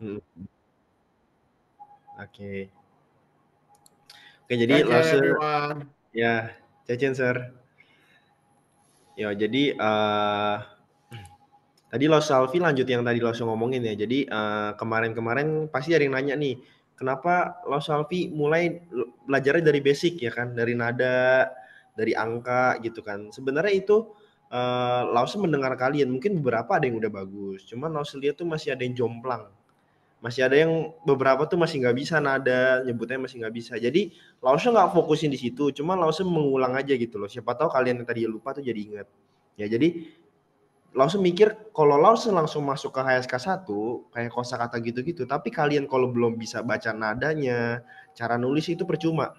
Mhm. Oke. Oke, jadi Ciao, Lause everyone. ya, Cecen, Sir. Ya, jadi tadi Lause Alfi lanjut yang tadi Lause ngomongin ya. Jadi kemarin-kemarin pasti ada yang nanya nih, kenapa Lause Alfi mulai belajarnya dari basic ya kan, dari nada, dari angka gitu kan. Sebenarnya itu Lause mendengar kalian, mungkin beberapa ada yang udah bagus, cuman Lause lihat tuh masih ada yang jomplang. Masih ada yang beberapa tuh masih nggak bisa nada, nyebutnya masih nggak bisa. Jadi Lause nggak fokusin di situ, cuma Lause mengulang aja gitu loh. Siapa tahu kalian yang tadi lupa tuh jadi ingat. Ya jadi Lause mikir kalau Lause langsung masuk ke HSK 1 kayak kosakata gitu-gitu, tapi kalian kalau belum bisa baca nadanya, cara nulis itu percuma.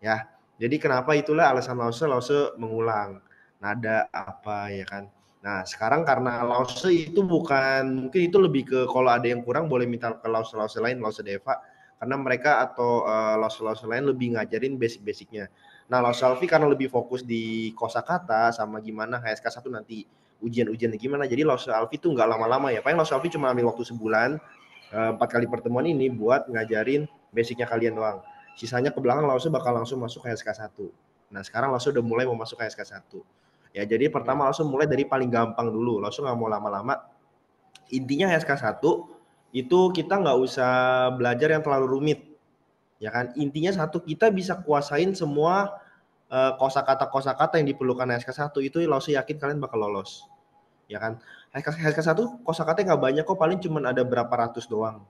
Ya. Jadi kenapa itulah alasan Lause mengulang nada apa ya kan. Nah, sekarang karena Lause itu bukan mungkin itu lebih ke kalau ada yang kurang boleh minta ke Lause lain, Lause Deva karena mereka atau Lause lain lebih ngajarin basic-basicnya. Nah, Lause Alfi karena lebih fokus di kosakata sama gimana HSK 1 nanti ujian-ujiannya gimana. Jadi Lause Alfi tuh nggak lama-lama ya. Paling Lause Alfi cuma ambil waktu sebulan 4 kali pertemuan ini buat ngajarin basicnya kalian doang. Sisanya ke belakang Lause bakal langsung masuk ke SK 1. Nah, sekarang Lause udah mulai mau masuk ke SK 1. Ya, jadi pertama Ya. Lause mulai dari paling gampang dulu. Lause nggak mau lama-lama. Intinya SK 1 itu kita nggak usah belajar yang terlalu rumit. Ya kan? Intinya satu, kita bisa kuasain semua kosakata-kosakata yang diperlukan SK 1 itu Lause yakin kalian bakal lolos. Ya kan? SK 1 kosakatanya nggak banyak kok, paling cuma ada berapa ratus doang.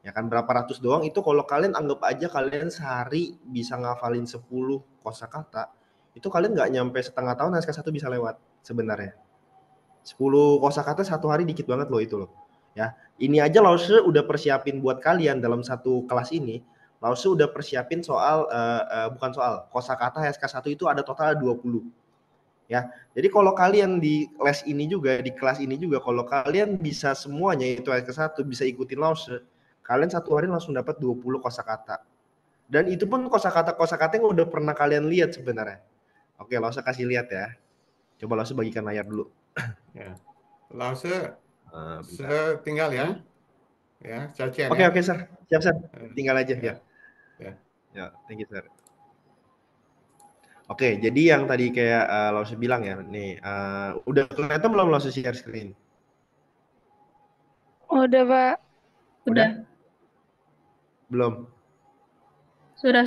Ya kan berapa ratus doang itu kalau kalian anggap aja kalian sehari bisa ngafalin 10 kosakata, itu kalian nggak nyampe setengah tahun SK 1 bisa lewat sebenarnya. 10 kosakata satu hari dikit banget loh itu loh. Ya, ini aja Lause udah persiapin buat kalian dalam satu kelas ini. Lause udah persiapin soal bukan soal kosakata SK 1 itu ada total 20. Ya. Jadi kalau kalian di les ini juga, di kelas ini juga, kalau kalian bisa semuanya itu SK 1 bisa ikutin Lause, kalian satu hari langsung dapat 20 kosakata. Dan itu pun kosakata-kosakata yang udah pernah kalian lihat sebenarnya. Oke, Lause kasih lihat ya. Coba Lause bagikan layar dulu. Ya. Lause Bentar. setinggal ya. Ya, Ciao Oke, ya. oke, Sir. Siap, Sir. Tinggal aja ya. Ya, ya. Ya, thank you, Sir. Oke, jadi yang tadi kayak Lause bilang ya, nih udah kelihatan belum Lause share screen? Udah, Pak. Udah? Udah. Belum? Sudah.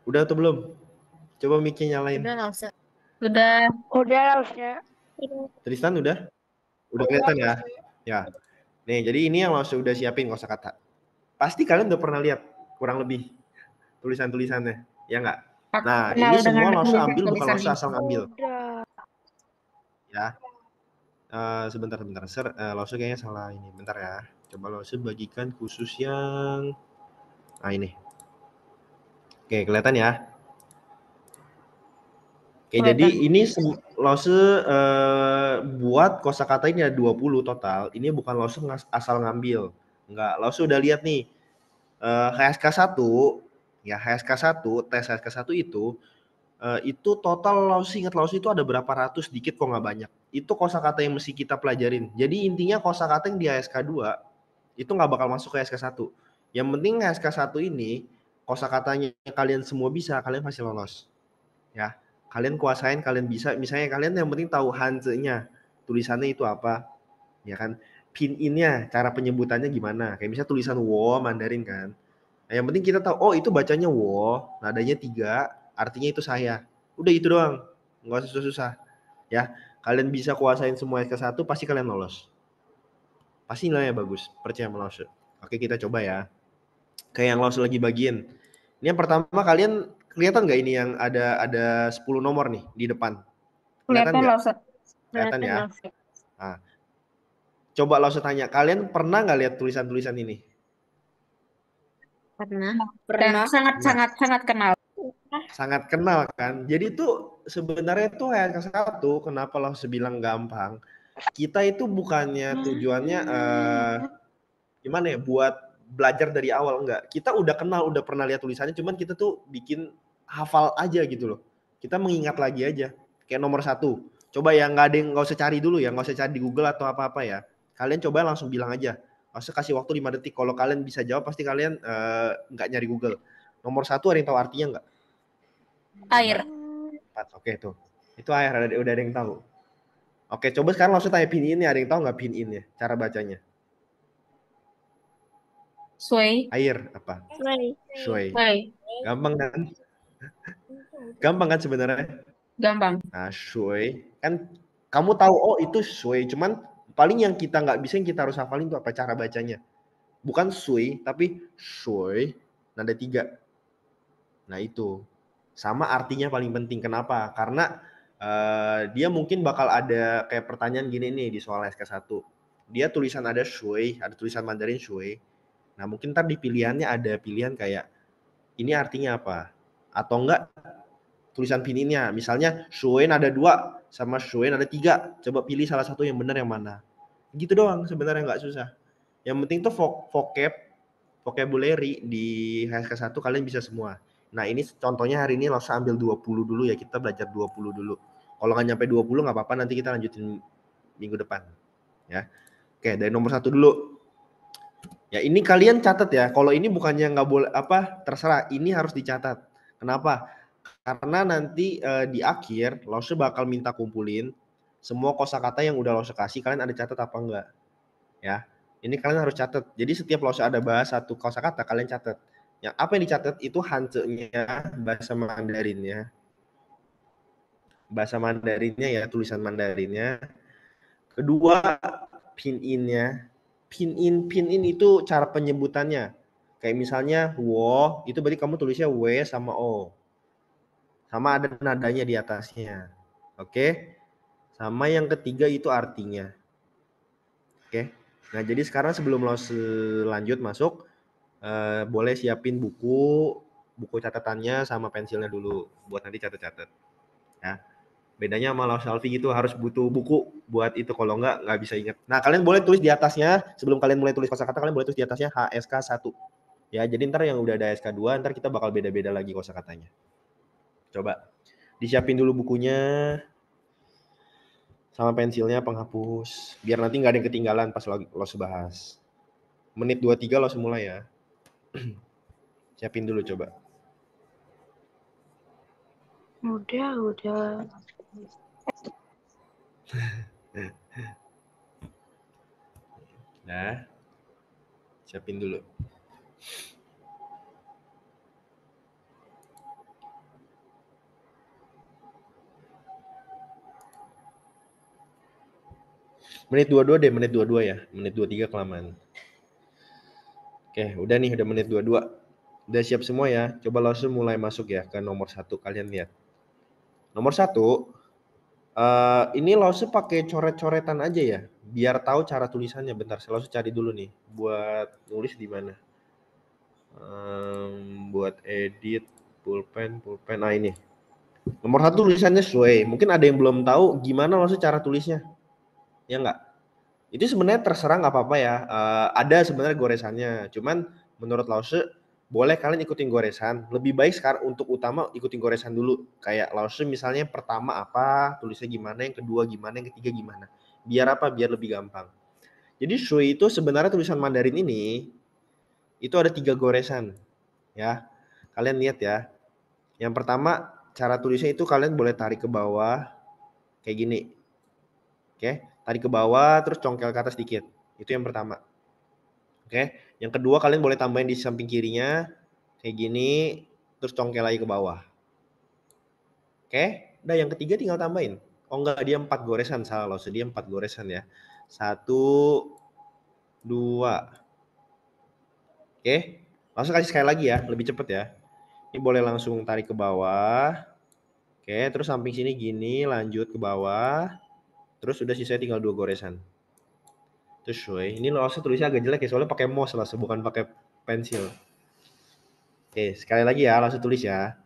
Udah atau belum? Coba mic-nya nyalain. Udah nggak usah. Sudah. Udah harusnya. Tristan udah? Udah kelihatan ya? Ya. Nih, jadi ini yang Lause udah siapin kosakata. Pasti kalian udah pernah lihat kurang lebih tulisan-tulisannya, ya nggak? Aku Nah, kenal ini dengan semua Lause ambil bukan tulisan-tulisan Lause ini. asal ngambil, Udah. ya. Sebentar, Sir. Lause kayaknya salah ini. Bentar ya. Coba Lause bagikan khusus yang ini. Oke, kelihatan ya? Oke, jadi Kelihatan. ini Lause buat kosakata ini ada 20 total. Ini bukan Lause asal ngambil. Enggak, Lause udah lihat nih. HSK 1 ya HSK 1 tes HSK 1 itu total Lause itu ada berapa ratus dikit kok nggak banyak. Itu kosakata yang mesti kita pelajarin. Jadi intinya kosakata yang di HSK 2 itu nggak bakal masuk ke HSK 1. Yang penting HSK 1 ini kosakatanya kalian semua bisa, kalian pasti lolos. Ya. Kalian kuasain, kalian bisa. Misalnya kalian yang penting tahu hanze-nya, tulisannya itu apa, ya kan? Pinyin-nya, cara penyebutannya gimana? Kayak misalnya tulisan wo Mandarin kan. Nah, yang penting kita tahu, oh itu bacanya wo, nadanya 3, artinya itu saya. Udah itu doang. Nggak usah susah-susah. Ya, kalian bisa kuasain semua SK 1 pasti kalian lolos. Pasti nilainya bagus, percaya sama Lause. Oke, kita coba ya. Kayak yang Lause lagi bagiin. Ini yang pertama kalian kelihatan nggak ini yang ada 10 nomor nih di depan? Kelihatan Kelihatan nggak? loh, Ustaz. Kelihatan Kelihatan ya. nggak usah. Nah, coba Lause tanya, kalian pernah nggak lihat tulisan-tulisan ini? Pernah. Dan Pernah. Pernah. sangat kenal. Sangat kenal kan. Jadi itu sebenarnya tuh HSK 1 kenapa Lause bilang gampang. Kita itu bukannya tujuannya gimana ya buat belajar dari awal enggak. Kita udah kenal, udah pernah lihat tulisannya cuman kita tuh bikin hafal aja gitu loh. Kita mengingat lagi aja. Kayak nomor 1. Coba ya nggak usah cari dulu ya, nggak usah cari di Google atau apa-apa ya. Kalian coba langsung bilang aja. Langsung kasih waktu 5 detik. Kalau kalian bisa jawab pasti kalian nggak nyari Google. Nomor 1 ada yang tahu artinya nggak? Air. 4. Oke tuh. Itu air, udah ada yang tahu. Oke, coba sekarang langsung tanya pin in. Ada yang tahu nggak pin in ya? Cara bacanya. Shui. Air apa? Shui. Shui. Gampang kan? Gampang kan sebenarnya? Gampang. Nah, shui kan kamu tahu oh itu shui, cuman paling yang kita nggak bisa yang kita harus hafalin itu apa cara bacanya. Bukan shui tapi shui, nada 3. Nah itu sama artinya paling penting. Kenapa? Karena dia mungkin bakal ada kayak pertanyaan gini nih di soal SK1. Dia tulisan ada shui, ada tulisan Mandarin shui. Nah mungkin ntar di pilihannya ada pilihan kayak ini artinya apa? Atau enggak tulisan pininnya. Misalnya shuin ada 2 sama shuin ada 3. Coba pilih salah satu yang benar yang mana. Gitu doang sebenarnya nggak susah. Yang penting tuh vocabulary di HSK1 kalian bisa semua. Nah ini contohnya hari ini langsung ambil 20 dulu ya. Kita belajar 20 dulu. Kalau nggak nyampe 20 nggak apa-apa, nanti kita lanjutin minggu depan. Ya. Oke, dari nomor 1 dulu. Ya ini kalian catat ya. Kalau ini bukannya nggak boleh apa terserah. Ini harus dicatat. Kenapa? Karena nanti di akhir Lause bakal minta kumpulin semua kosakata yang udah Lause kasih. Kalian ada catat apa enggak? Ya. Ini kalian harus catat. Jadi setiap Lause ada bahas satu kosakata kalian catat. Yang apa yang dicatat itu hance-nya, bahasa Mandarinnya. Bahasa Mandarinnya ya, tulisan Mandarinnya. Kedua, pin-in-nya. Pin-in itu cara penyebutannya. Kayak misalnya wo, itu berarti kamu tulisnya w sama o. Sama ada nadanya di atasnya. Oke. Sama yang ketiga itu artinya. Oke. Nah, jadi sekarang sebelum lo lanjut masuk, boleh siapin buku catatannya sama pensilnya dulu buat nanti catat-catat. Ya. Bedanya sama Laos Alfi gitu harus butuh buku buat itu, kalau nggak bisa ingat. Nah, kalian boleh tulis di atasnya, sebelum kalian mulai tulis kosakata kalian boleh tulis di atasnya HSK 1. Ya, jadi ntar yang udah ada SK 2 ntar kita bakal beda-beda lagi kosakatanya. Coba disiapin dulu bukunya sama pensilnya penghapus biar nanti nggak ada yang ketinggalan pas lo bahas. Menit 23 lo mulai ya. Siapin dulu coba. Udah. Nah, siapin dulu. Menit 22 deh, menit 22 ya. Menit 23 kelamaan. Oke, udah nih, udah menit 22. Udah siap semua ya. Coba langsung mulai masuk ya ke nomor 1. Kalian lihat. Nomor 1, ini langsung pakai coret-coretan aja ya. Biar tahu cara tulisannya. Bentar, saya langsung cari dulu nih. Buat nulis di mana. Buat edit, pulpen. Nah ini. Nomor 1 tulisannya Shui. Mungkin ada yang belum tahu gimana langsung cara tulisnya. Ya enggak? Itu sebenarnya terserah nggak apa-apa ya. Ada sebenarnya goresannya. Cuman menurut Lause boleh kalian ikutin goresan. Lebih baik sekarang untuk utama ikutin goresan dulu. Kayak Lause misalnya pertama apa, tulisnya gimana, yang kedua gimana, yang ketiga gimana. Biar apa? Biar lebih gampang. Jadi Shui itu sebenarnya tulisan Mandarin ini itu ada 3 goresan. Ya. Kalian lihat ya. Yang pertama cara tulisnya itu kalian boleh tarik ke bawah kayak gini. Oke, tarik ke bawah terus congkel ke atas dikit. Itu yang pertama. Oke, yang kedua kalian boleh tambahin di samping kirinya kayak gini terus congkel lagi ke bawah. Oke, udah yang ketiga tinggal tambahin. Oh enggak, dia 4 goresan, salah loh, dia 4 goresan ya. 1 2. Oke, langsung kasih sekali lagi ya, lebih cepet ya. Ini boleh langsung tarik ke bawah. Oke, terus samping sini gini, lanjut ke bawah. Terus udah sisanya tinggal 2 goresan. Terus ini langsung tulisnya agak jelek ya, soalnya pakai mouse langsung, bukan pakai pensil. Oke, sekali lagi ya, langsung tulis ya.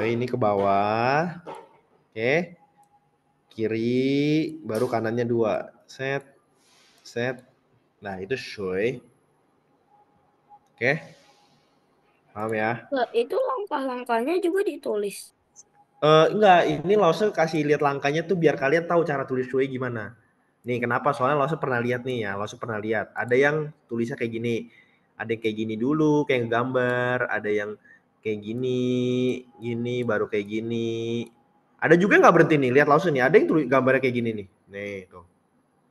Ini ke bawah. Oke. Kiri, baru kanannya 2. Set. Nah, itu Oke. Paham ya? Itu langkah-langkahnya juga ditulis. Enggak, ini langsung kasih lihat langkahnya tuh biar kalian tahu cara tulis gimana. Nih kenapa? Soalnya Laosu pernah lihat nih ya, Laosu pernah lihat. Ada yang tulisnya kayak gini, ada yang kayak gini dulu, kayak gambar, ada yang kayak gini, gini, baru kayak gini. Ada juga nggak berhenti nih, lihat Laosu nih, ada yang tulis gambarnya kayak gini nih. Nih,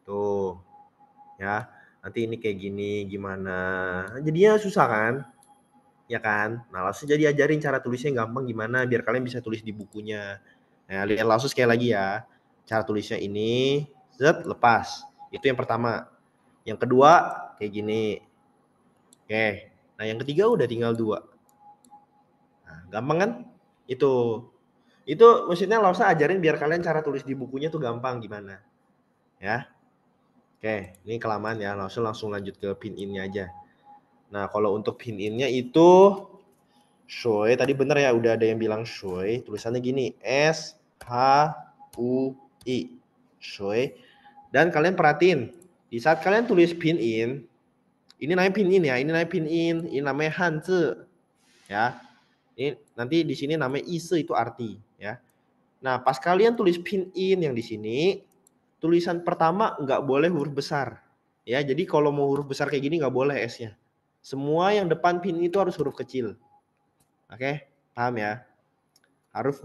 tuh, ya. Nanti ini kayak gini, gimana. Jadinya susah kan? Ya kan? Nah, Laosu jadi ajarin cara tulisnya gampang gimana, biar kalian bisa tulis di bukunya. Nah, lihat Laosu sekali lagi ya. Cara tulisnya ini, lepas. Itu yang pertama. Yang kedua, kayak gini. Oke. Nah, yang ketiga udah tinggal 2. Nah, gampang kan? Itu. Itu maksudnya Laosu ajarin biar kalian cara tulis di bukunya tuh gampang gimana. Ya. Oke, ini kelamaan ya. Langsung lanjut ke pin in-nya aja. Nah, kalau untuk pin in-nya itu Shui, tadi bener ya, udah ada yang bilang Shui. Tulisannya gini, S H U I. Shui. Dan kalian perhatiin, di saat kalian tulis pin in, ini namanya pin in ya, ini namanya pin in, ini namanya Hanzi. Ya. Ini nanti di sini namanya ise itu arti, ya. Nah, pas kalian tulis pin in yang di sini, tulisan pertama nggak boleh huruf besar. Ya, jadi kalau mau huruf besar kayak gini nggak boleh S-nya. Semua yang depan pin itu harus huruf kecil. Oke, paham ya? Harus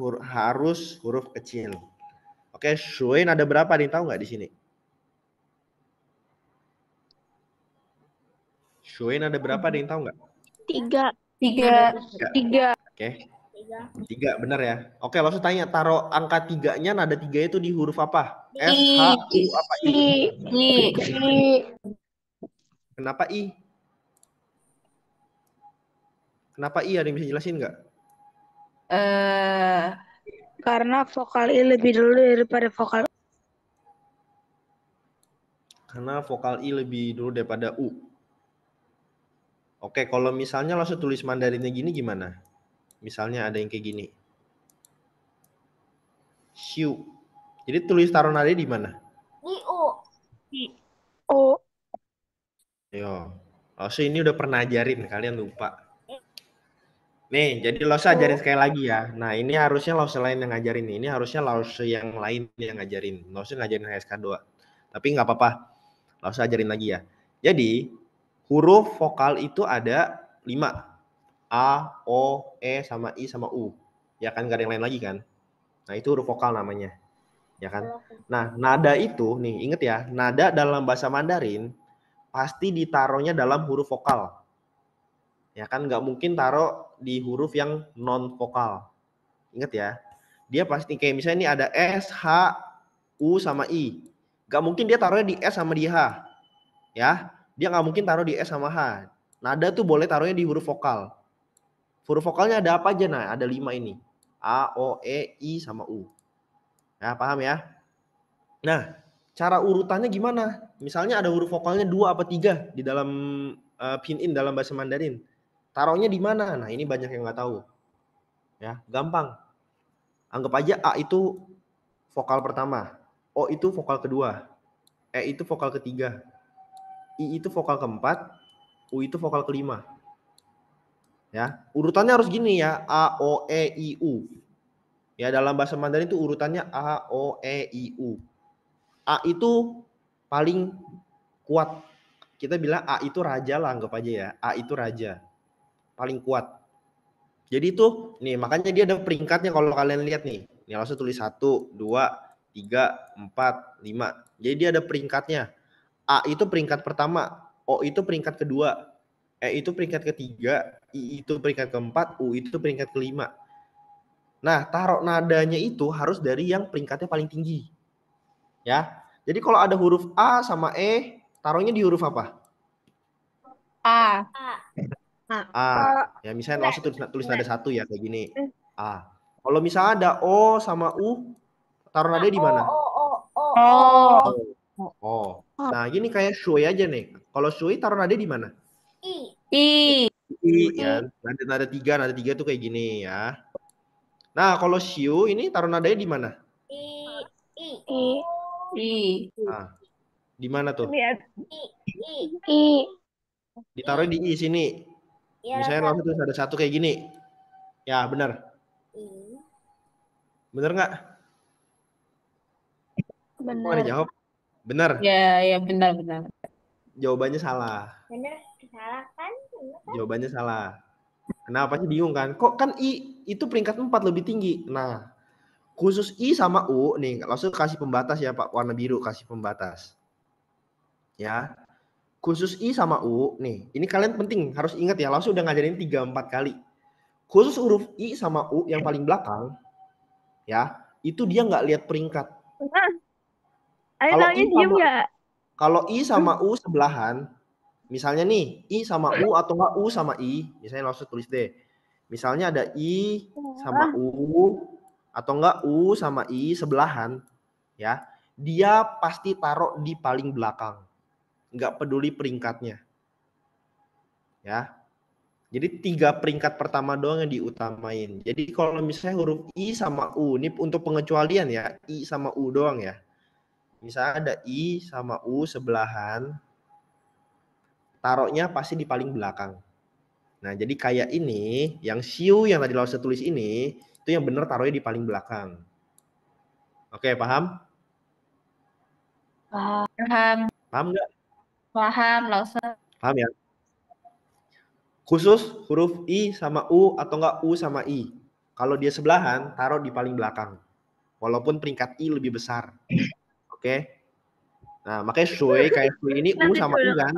huruf kecil. Oke, Shuin ada berapa nih, tahu nggak di sini? Shuin ada berapa nih, tahu nggak? 3. 3. 3. Oke, 3 benar ya. Oke, langsung tanya, taruh angka 3-nya nada 3 itu di huruf apa? S, H, U, apa I? I. Kenapa I? Kenapa I? Ada yang bisa jelasin nggak? Karena vokal I lebih dulu daripada vokal Karena vokal I lebih dulu daripada U. Oke, kalau misalnya langsung tulis Mandarinnya gini gimana? Misalnya ada yang kayak gini. Xiu. Jadi tulis taruh nada di mana? O. Yo. Langsung ini udah pernah ajarin, kalian lupa. Nih, jadi Lause ajarin sekali lagi ya. Nah, ini harusnya Lause lain yang ngajarin nih. Ini harusnya Lause yang lain yang ngajarin. Lause ngajarin HSK2. Tapi nggak apa-apa. Lause ajarin lagi ya. Jadi, huruf vokal itu ada 5. A, O, E, sama I, sama U. Ya kan, nggak ada yang lain lagi kan? Nah, itu huruf vokal namanya. Ya kan? Nah, nada itu, nih inget ya, nada dalam bahasa Mandarin pasti ditaruhnya dalam huruf vokal. Ya kan, nggak mungkin taruh di huruf yang non vokal. Ingat ya, dia pasti kayak misalnya ini ada S, H, U sama I. Nggak mungkin dia taruhnya di S sama di H. Ya, dia nggak mungkin taruh di S sama H. Nada tuh boleh taruhnya di huruf vokal. Huruf vokalnya ada apa aja? Nah, ada 5 ini. A, O, E, I sama U. Ya, paham ya? Nah, cara urutannya gimana? Misalnya ada huruf vokalnya 2 apa 3 di dalam pin-in dalam bahasa Mandarin. Taruhnya di mana? Nah, ini banyak yang nggak tahu. Ya, gampang. Anggap aja A itu vokal pertama, O itu vokal kedua, E itu vokal ketiga, I itu vokal keempat, U itu vokal kelima. Ya, urutannya harus gini ya, A, O, E, I, U. Ya, dalam bahasa Mandarin itu urutannya A, O, E, I, U. A itu paling kuat. Kita bilang A itu raja lah, anggap aja ya. A itu raja. Paling kuat. Jadi itu, nih makanya dia ada peringkatnya kalau kalian lihat nih. Nih langsung tulis 1, 2, 3, 4, 5. Jadi dia ada peringkatnya. A itu peringkat pertama, O itu peringkat kedua, E itu peringkat ketiga, I itu peringkat keempat, U itu peringkat kelima. Nah, taruh nadanya itu harus dari yang peringkatnya paling tinggi. Ya. Jadi kalau ada huruf A sama E, taruhnya di huruf apa? A. A. Ya misalnya langsung tulis nada 1 ya kayak gini. A. Kalau misalnya ada O sama U, taruh nadanya di mana? O. Oh. Nah, gini kayak shui aja nih. Kalau shui taruh nadanya di mana? I. I ya. Nada 3, nada 3 tuh kayak gini ya. Nah, kalau shiu ini taruh nadanya di mana? I. Nah, di mana tuh? I. Ditaruh di I sini. Misalnya langsung tulis nada 1 kayak gini. Ya, benar. Benar nggak? Kok nggak Benar. dijawab? Benar. Ya, benar. Jawabannya salah. Bener, salah kan? Jawabannya salah. Kenapa sih bingung kan? Kok kan I itu peringkat 4 lebih tinggi. Nah, khusus I sama U nih, langsung kasih pembatas ya Pak, warna biru kasih pembatas. Ya. Khusus I sama U nih, ini kalian penting harus ingat ya, langsung udah ngajarin 3-4 kali. Khusus huruf I sama U yang paling belakang, ya, itu dia nggak lihat peringkat. Kalau I sama U sebelahan, misalnya nih, I sama U atau enggak U sama I, misalnya langsung tulis deh. Misalnya ada I sama U atau enggak U sama I sebelahan, ya. Dia pasti taruh di paling belakang. Enggak peduli peringkatnya. Ya. Jadi 3 peringkat pertama doang yang diutamain. Jadi kalau misalnya huruf I sama U, ini untuk pengecualian ya, I sama U doang ya. Misalnya ada I sama U sebelahan, taruhnya pasti di paling belakang. Nah, jadi kayak ini, yang siu yang tadi Lause tulis ini, itu yang benar taruhnya di paling belakang. Oke, paham? Paham. Paham nggak? Paham, Lause. Paham ya? Khusus huruf I sama U atau enggak U sama I. Kalau dia sebelahan, taruh di paling belakang. Walaupun peringkat I lebih besar. Oke? Nah, makanya shui, kayak shui ini U sama I kan?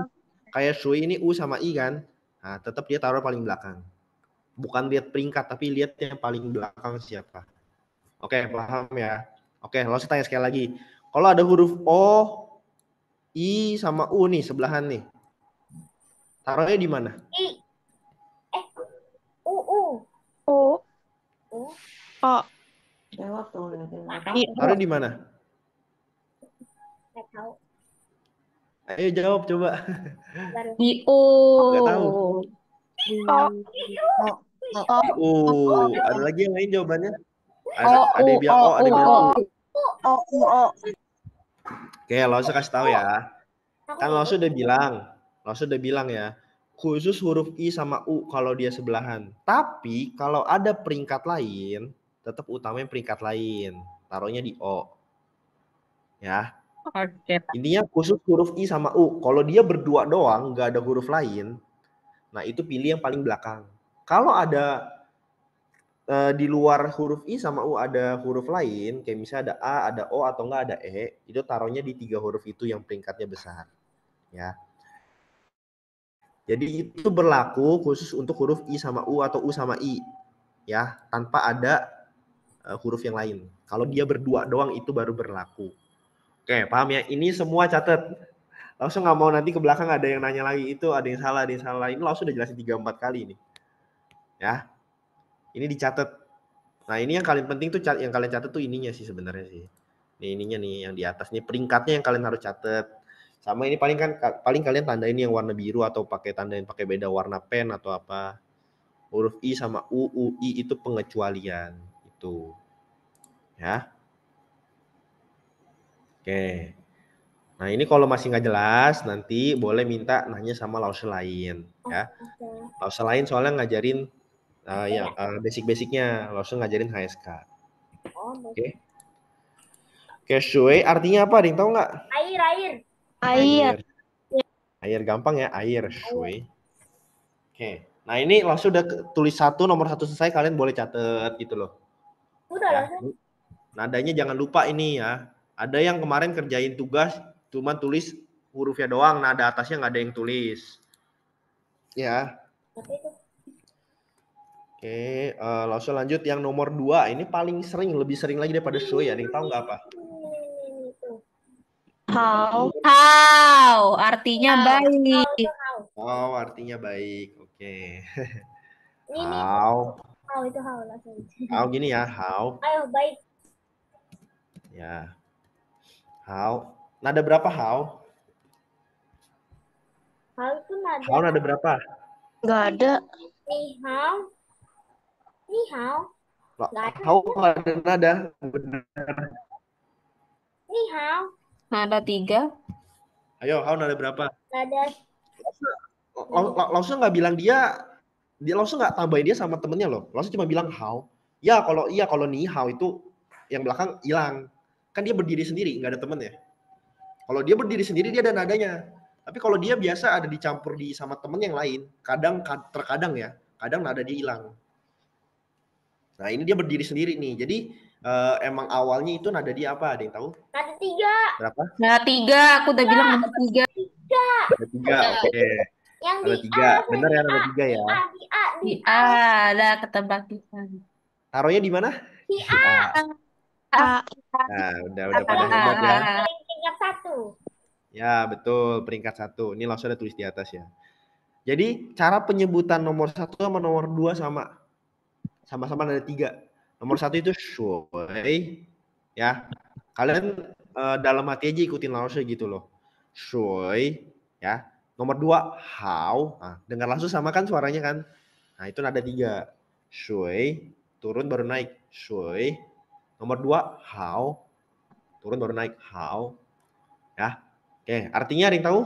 Kayak shui ini U sama I kan? Nah, tetap dia taruh paling belakang. Bukan lihat peringkat, tapi lihat yang paling belakang siapa. Oke, paham ya? Oke, langsung tanya sekali lagi. Kalau ada huruf O, I sama U nih, sebelahan nih. Taruhnya di mana? I. U. Jawab dong. Taruhnya di mana? Nggak tahu. Ayo jawab coba. I U. Nggak tahu. Ada lagi yang lain jawabannya? Ada yang bilang O, ada yang bilang U. Oke, Lause kasih tahu ya. Kan Lause udah bilang ya. Khusus huruf I sama U kalau dia sebelahan. Tapi kalau ada peringkat lain, tetap utamain peringkat lain. Taruhnya di O. Ya. Oke. Intinya khusus huruf I sama U. Kalau dia berdua doang, nggak ada huruf lain, nah itu pilih yang paling belakang. Kalau ada di luar huruf I sama U ada huruf lain, kayak misalnya ada A, ada O, atau enggak ada E, itu taruhnya di 3 huruf itu yang peringkatnya besar. Ya. Jadi itu berlaku khusus untuk huruf I sama U atau U sama I. Ya, tanpa ada huruf yang lain. Kalau dia berdua doang itu baru berlaku. Oke, paham ya? Ini semua catat. Langsung nggak mau nanti ke belakang ada yang nanya lagi, itu ada yang salah, Ini langsung udah jelasin 3-4 kali ini. Ya. Ini dicatat. Nah, ini yang paling penting tuh yang kalian catat tuh ininya sih sebenarnya sih. Nih ininya nih yang di atas nih peringkatnya yang kalian harus catat. Sama ini paling kalian tandain yang warna biru atau tandain pakai beda warna pen atau apa. Huruf I sama U, I itu pengecualian itu. Ya. Oke. Nah, ini kalau masih nggak jelas nanti boleh minta nanya sama Lause lain ya. Lause lain soalnya ngajarin basic-basicnya, langsung ngajarin HSK. Oke. Oke, shui artinya apa? Ada yang tahu nggak? Air gampang ya, air shui. Oke. Nah, ini langsung udah tulis nomor 1 selesai, kalian boleh catat gitu loh. Udah Ya. langsung. Nadanya jangan lupa ini ya. Ada yang kemarin kerjain tugas cuma tulis hurufnya doang, nada atasnya nggak ada yang tulis. Ya. Oke, langsung lanjut yang nomor 2. Ini paling sering, lebih sering lagi daripada shui. Ada yang tahu nggak apa? How artinya baik. Oh, artinya baik. Oke. Ini How. How itu how langsung. How gini ya, how. Ayo baik. Ya. How. Nada berapa how? How itu nada. How nada berapa? Nggak ada. Ni hao. How nggak ada nada. Benar. Ni hao. Nada 3. Ayo, how nada berapa? Nada. Langsung nggak bilang dia langsung nggak tambahin dia sama temennya loh. Langsung cuma bilang how. Ya kalau ni how itu yang belakang hilang. Kan dia berdiri sendiri, nggak ada temennya. Kalau dia berdiri sendiri dia ada nadanya. Tapi kalau dia biasa ada dicampur sama temen yang lain, terkadang ya, kadang nada dia hilang. Nah ini dia berdiri sendiri nih. Jadi emang awalnya itu nada dia apa? Ada yang tahu? Nada 3. Berapa? Nah, 3. Aku udah bilang ada 3. Ada 3. Oke. Yang Ada di 3. A, Benar ya, ada 3 ya. di Di A. A ada ketebakisan. Taruhnya di mana? Di Di A. A. Nah, udah pada hebat ya. Tingkat 1. Ya, betul. Peringkat 1. Ini langsung ada tulis di atas ya. Jadi, cara penyebutan nomor 1 sama nomor 2 sama. Sama-sama ada 3. Nomor 1 itu shui. Ya. Kalian dalam hati aja ikutin langsung gitu loh. Shui. Ya. Nomor 2, how. Nah, dengar langsung sama kan suaranya kan. Nah, itu nada 3. Shui. Turun baru naik. Shui. Nomor 2, how. Turun baru naik. How. Ya. Oke, artinya ada yang tahu?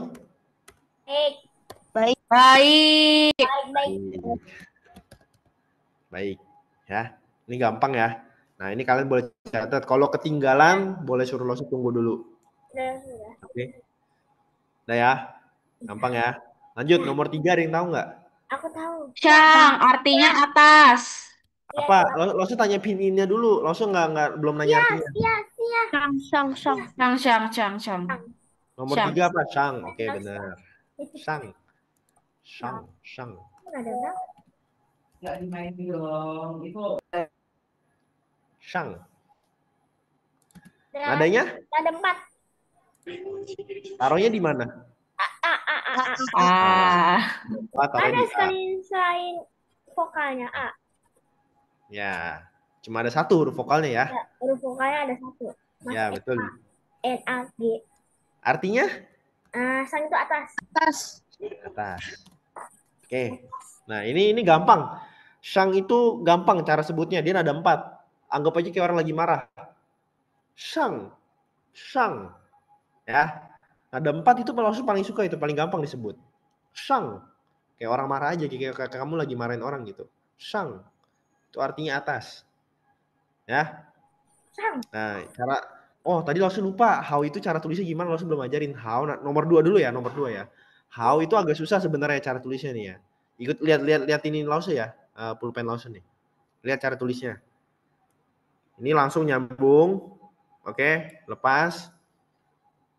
Baik. Baik. Ya. Ini gampang ya. Nah, ini kalian boleh catat. Kalau ketinggalan, boleh suruh langsung tunggu dulu. Sudah. Oke. Udah ya. Gampang ya. Lanjut, nomor 3 ada yang tahu nggak? Aku tahu. Syang, artinya atas. Apa? Langsung tanya pininnya dulu. Langsung belum nanya artinya. Syang. Nomor Syang. 3 apa? Shang. Oke, benar. Shang. Ada berapa? Nggak dimainin dong. Itu Shang. Nadanya? Ada 4. Taruhnya di mana? Ah. Taruhnya Ada di A. sekali selain vokalnya A. Ya. Cuma ada 1 huruf vokalnya ya. Ya, huruf vokalnya ada 1. Ya, betul. N A G. Artinya? Sang itu atas. Atas. Oke. Nah, ini gampang. Shang itu gampang cara sebutnya. Dia nada 4. Anggap aja kayak orang lagi marah. Shang. Ya. Nada 4 itu langsung paling suka, itu paling gampang disebut. Shang. Kayak orang marah aja, kayak kamu lagi marahin orang gitu. Shang. Itu artinya atas. Ya. Sang. Nah, tadi langsung lupa. How itu cara tulisnya gimana? Langsung belum ajarin. How. Nah, nomor 2 dulu ya, nomor 2 ya. How itu agak susah sebenarnya cara tulisnya nih ya. Ikut lihat ini langsung ya. Pulpen langsung nih. Lihat cara tulisnya. Ini langsung nyambung. Oke, lepas.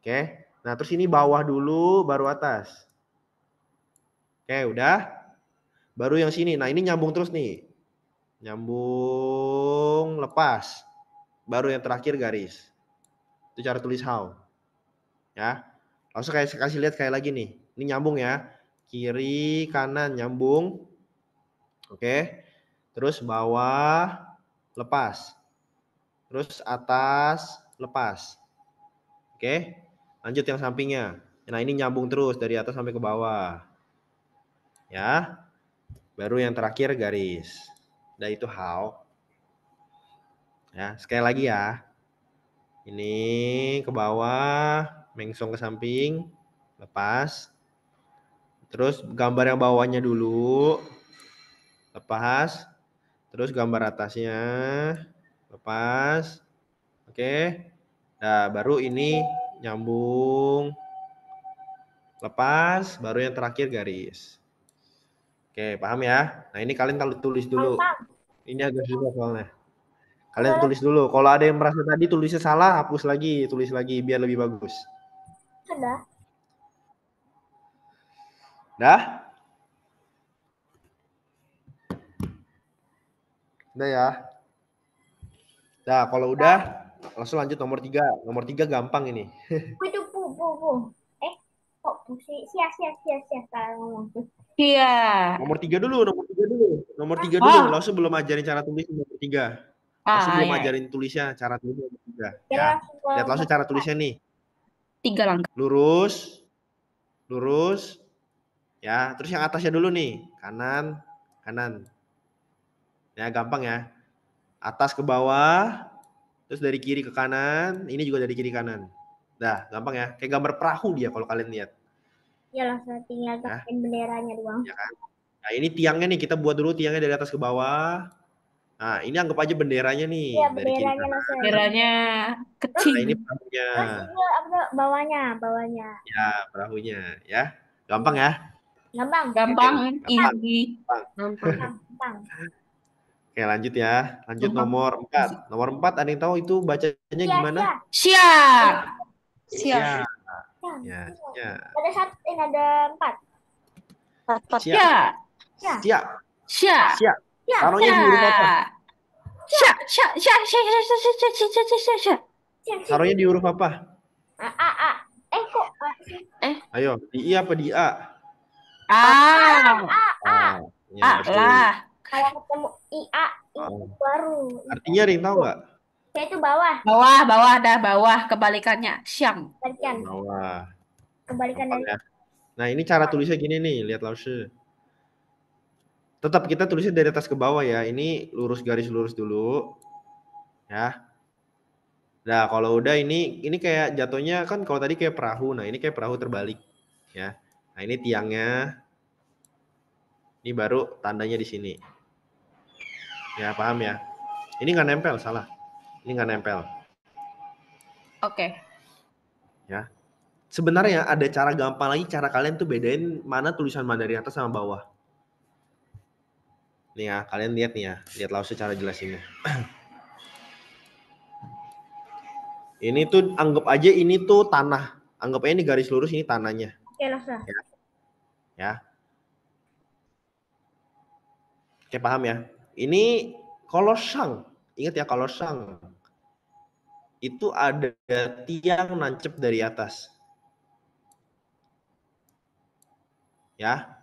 Oke. Nah, terus ini bawah dulu baru atas. Oke, udah. Baru yang sini. Nah, ini nyambung terus nih. Nyambung, lepas. Baru yang terakhir garis. Itu cara tulis how. Ya. Langsung kasih lihat kayak lagi nih. Ini nyambung ya. Kiri, kanan nyambung. Oke. Terus bawah lepas. Terus atas lepas. Oke. Lanjut yang sampingnya. Nah, ini nyambung terus dari atas sampai ke bawah. Ya. Baru yang terakhir garis. Nah, itu how. Ya, sekali lagi ya. Ini ke bawah, mengsong ke samping, lepas. Terus gambar yang bawahnya dulu, lepas. Terus gambar atasnya, lepas. Oke. Nah, baru ini nyambung, lepas, baru yang terakhir garis. Oke, paham ya? Nah, ini kalian tulis dulu. Ini agak susah soalnya. Kalian tulis dulu. Kalau ada yang merasa tadi tulisnya salah, hapus lagi, tulis lagi biar lebih bagus. Sudah. Dah? Udah ya? Nah, kalau udah, langsung lanjut nomor 3. Nomor 3 gampang ini. Itu bu. Kok sia sekarang ngomong. Iya. Nomor 3 dulu. Nomor 3 dulu. Langsung belum ajarin cara tulis nomor 3. Langsung belum ajarin tulisnya cara tulis nomor 3. Ya. Lihat langsung cara tulisnya nih. 3 langkah. Lurus. Ya, terus yang atasnya dulu nih. Kanan. Ya, gampang ya. Atas ke bawah, terus dari kiri ke kanan, ini juga dari kiri kanan. Dah, gampang ya. Kayak gambar perahu dia kalau kalian lihat. Ya langsung tinggal pakai benderanya doang. Ya kan? Nah, ini tiangnya nih, kita buat dulu tiangnya dari atas ke bawah. Nah, ini anggap aja benderanya nih Iya, dari kiri benderanya kanan. langsung. Kiranya Nah, kecil. ini perahunya. Terus ini apa bawahnya, bawahnya. Ya, perahunya ya. Gampang ya? Gampang. Gampang, Gampang. easy. Gampang. Oke, lanjut ya. Lanjut Gampang. nomor 4. Nomor 4 ada yang tahu itu bacanya Sia, gimana? sia. Siap. Siap. Ya, ya. Ada satu, ini ada 4. Siap. Siap. Siap. Siap. Siap. Ya. Taruhnya di huruf apa? Siap. Siap. Siap. Siap. Siap. Taruhnya di huruf apa? A. Kok A sih? Ayo, di I apa di A? Ah. Ya, betul. Lah. Kalau ketemu IA itu baru. Artinya ada yang tahu nggak? Saya itu bawah. Bawah, bawah. Kebalikannya. Siang. Kebalikan. Bawah. Kebalikan Gampang dari ya. Nah, ini cara tulisnya gini nih, lihat Lause. Tetap kita tulisnya dari atas ke bawah ya. Ini garis lurus dulu. Ya. Nah, kalau udah ini kayak jatuhnya kan kalau tadi kayak perahu. Nah, ini kayak perahu terbalik, ya. Nah, ini tiangnya. Ini baru tandanya di sini. Ya, paham ya? Ini nggak nempel, salah. Ini nggak nempel. Oke. Ya. Sebenarnya ada cara gampang lagi, cara kalian tuh bedain mana tulisan mana dari atas sama bawah. Nih ya, kalian lihat nih ya. Lihat Lause cara jelasinnya. Ini tuh anggap aja ini tuh tanah. Anggap aja ini garis lurus, ini tanahnya. Oke, langsung. Ya. Oke, paham ya? Ini kalau sang, ingat ya kalau sang itu ada tiang nancep dari atas. Ya.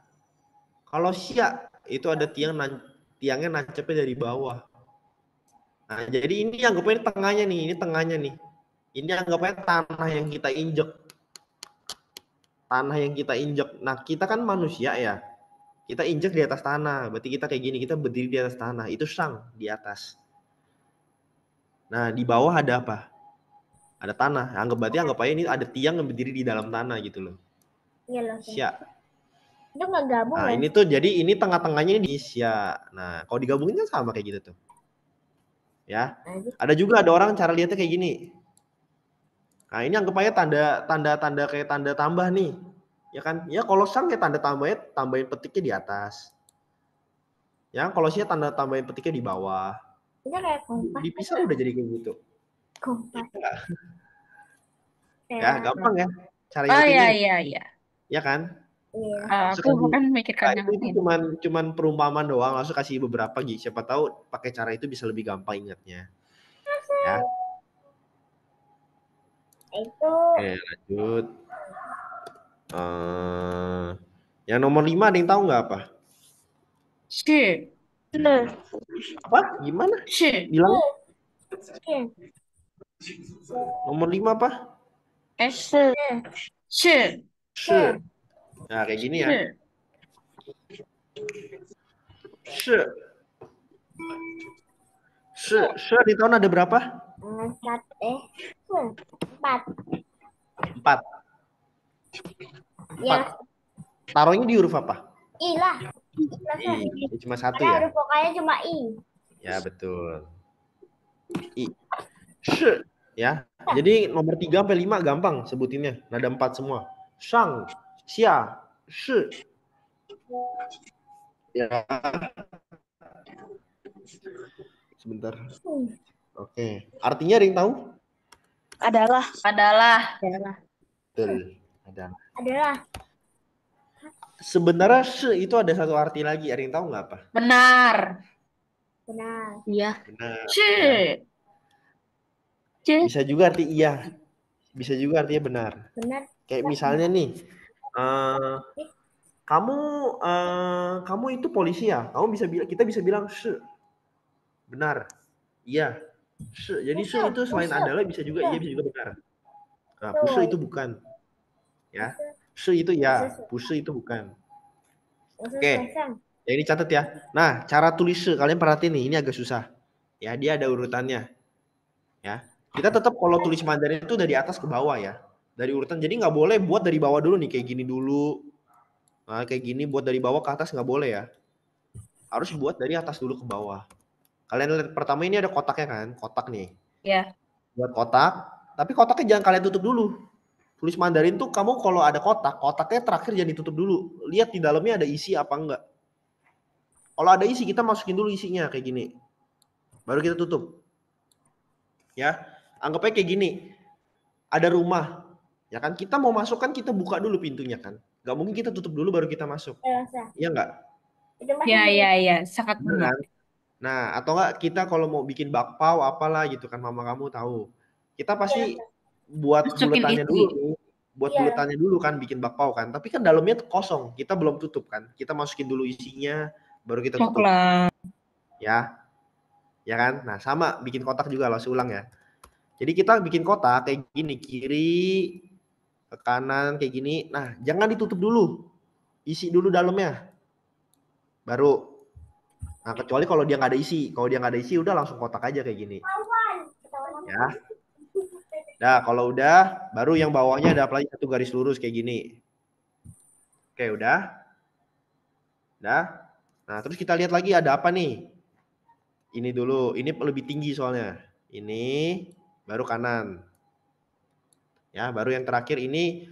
Kalau sia itu ada tiangnya nancepnya dari bawah. Nah, jadi ini anggapnya tengahnya nih, ini tengahnya nih. Ini anggapnya tanah yang kita injek. Tanah yang kita injek. Nah, kita kan manusia ya. Kita injek di atas tanah. Berarti kita kayak gini, kita berdiri di atas tanah. Itu sang di atas. Nah, di bawah ada apa? Ada tanah. Anggap aja ini ada tiang yang berdiri di dalam tanah gitu loh. Iya, langsung. Sia. Itu nggak gabung Nah, ya? ini tuh jadi ini tengah-tengahnya ini di sia. Nah, kalau digabungin kan sama kayak gitu tuh. Ya. Ada juga ada orang cara lihatnya kayak gini. Nah, ini anggap aja tanda kayak tanda tambah nih. Ya kan? Ya kalau sang ya tanda tambahin petiknya di atas. Ya, kalau sia tanda tambahin petiknya di bawah. Itu kayak kompas. Dipisah udah jadi kayak gitu. Kompas. Ya, gampang ya. Cara Oh ingetinnya. iya. Ya kan? Iya. Aku bukan memikirkan yang Itu lain. cuman perumpamaan doang, langsung kasih beberapa Gi. Siapa tahu pakai cara itu bisa lebih gampang ingatnya. Ya. Itu Oke, lanjut. Yang nomor 5 ada yang tahu nggak apa? Shi. Apa? Gimana? Shi. Bilang iya. nomor 5 apa? Shi. She. Nah, kayak gini ya. She. She di tahun ada berapa? 4. 4. Ya, Taruhnya di huruf apa? I lah. I. Cuma satu Karena ya? huruf vokalnya cuma I. Ya, betul. I. She. Ya. Jadi nomor 3 sampai 5 gampang sebutinnya. Nada 4 semua. Sang, xia, shi. Ya. Sebentar. Oke. Artinya ada yang tahu? Adalah. Betul. Adalah. Sebenarnya shi itu ada satu arti lagi. Ada yang tahu nggak apa? Benar. Benar. Iya. Benar. Shi. Bisa juga arti iya. Bisa juga artinya benar. Benar. Kayak misalnya nih, kamu itu polisi ya? Kita bisa bilang shi. Benar. Iya. Shi. Jadi shi itu selain adalah bisa juga iya, bisa juga benar. Nah, puse itu bukan. Ya. Shi itu ya, puse itu bukan. Oke. Ya ini catat ya. Nah, cara tulis shi kalian perhatiin nih, ini agak susah. Ya, dia ada urutannya. Ya. Kita tetap kalau tulis Mandarin itu dari atas ke bawah ya. Dari urutan. Jadi nggak boleh buat dari bawah dulu nih kayak gini dulu. Nah, kayak gini buat dari bawah ke atas nggak boleh ya. Harus buat dari atas dulu ke bawah. Kalian lihat pertama ini ada kotaknya kan? Kotak nih. Ya. Buat kotak, tapi kotaknya jangan kalian tutup dulu. Tulis Mandarin tuh kamu kalau ada kotak, kotaknya terakhir jangan ditutup dulu. Lihat di dalamnya ada isi apa enggak. Kalau ada isi kita masukin dulu isinya kayak gini. Baru kita tutup. Ya, anggapnya kayak gini. Ada rumah, ya kan? Kita mau masuk kan kita buka dulu pintunya kan? Gak mungkin kita tutup dulu baru kita masuk. Iya enggak? Itu masih Ya, sangat Bener benar. kan? Nah, atau enggak kita kalau mau bikin bakpao apalah gitu kan, mama kamu tahu. Kita pasti buat Masukin buletannya isi. dulu nih. Buat Iya. buletannya dulu kan bikin bakpao kan. Tapi kan dalamnya tuh kosong. Kita belum tutup kan. Kita masukin dulu isinya baru kita tutup. Coklat. Ya. Ya kan? Nah, sama bikin kotak juga loh, ulang ya. Jadi kita bikin kotak kayak gini, kiri ke kanan kayak gini. Nah, jangan ditutup dulu. Isi dulu dalamnya. Baru. Nah, kecuali kalau dia nggak ada isi. Kalau dia nggak ada isi, udah langsung kotak aja kayak gini. Ya. Nah, kalau udah, baru yang bawahnya ada lagi satu garis lurus kayak gini. Oke, udah. Udah. Nah, terus kita lihat lagi ada apa nih? Ini dulu. Ini lebih tinggi soalnya. Ini, baru kanan. Ya, baru yang terakhir ini.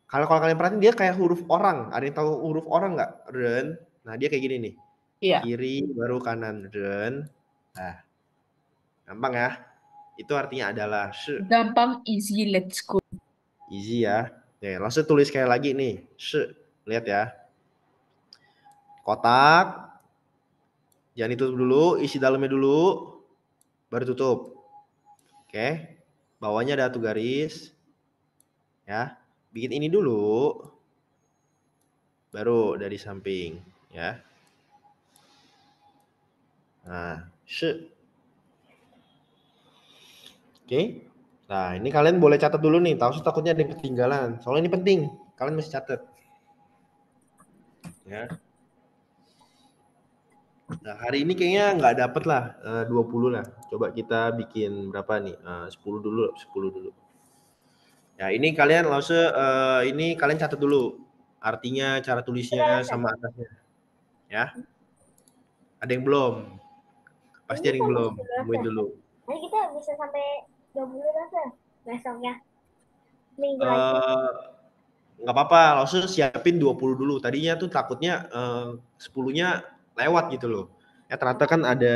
Kalau kalian perhatiin dia kayak huruf orang. Ada yang tahu huruf orang nggak? Ren. Nah, dia kayak gini nih. Iya. Kiri, baru kanan. Ren. Nah, gampang ya. Itu artinya adalah shi. Gampang, easy, let's go. Easy ya. Nih, langsung tulis sekali lagi nih. Shi. Lihat ya. Kotak. Jangan ditutup dulu, isi dalamnya dulu. Baru tutup. Oke. Bawahnya ada satu garis. Ya. Bikin ini dulu. Baru dari samping, ya. Nah, shi. Oke. Nah, ini kalian boleh catat dulu nih. Tahu takutnya ada yang ketinggalan. Soalnya ini penting. Kalian mesti catat. Ya. Nah, hari ini kayaknya nggak dapet lah 20 lah. Coba kita bikin berapa nih? 10 dulu, 10 dulu. Ya, ini kalian langsung ini kalian catat dulu. Artinya, cara tulisnya sama atasnya. Ya. Ada yang belum? Pasti ada yang belum. Temuin dulu. Nanti kita bisa sampai 20 rasa besoknya. Minggu lagi. Nggak apa-apa, langsung siapin 20 dulu. Tadinya tuh takutnya 10-nya lewat gitu loh. Ya ternyata kan ada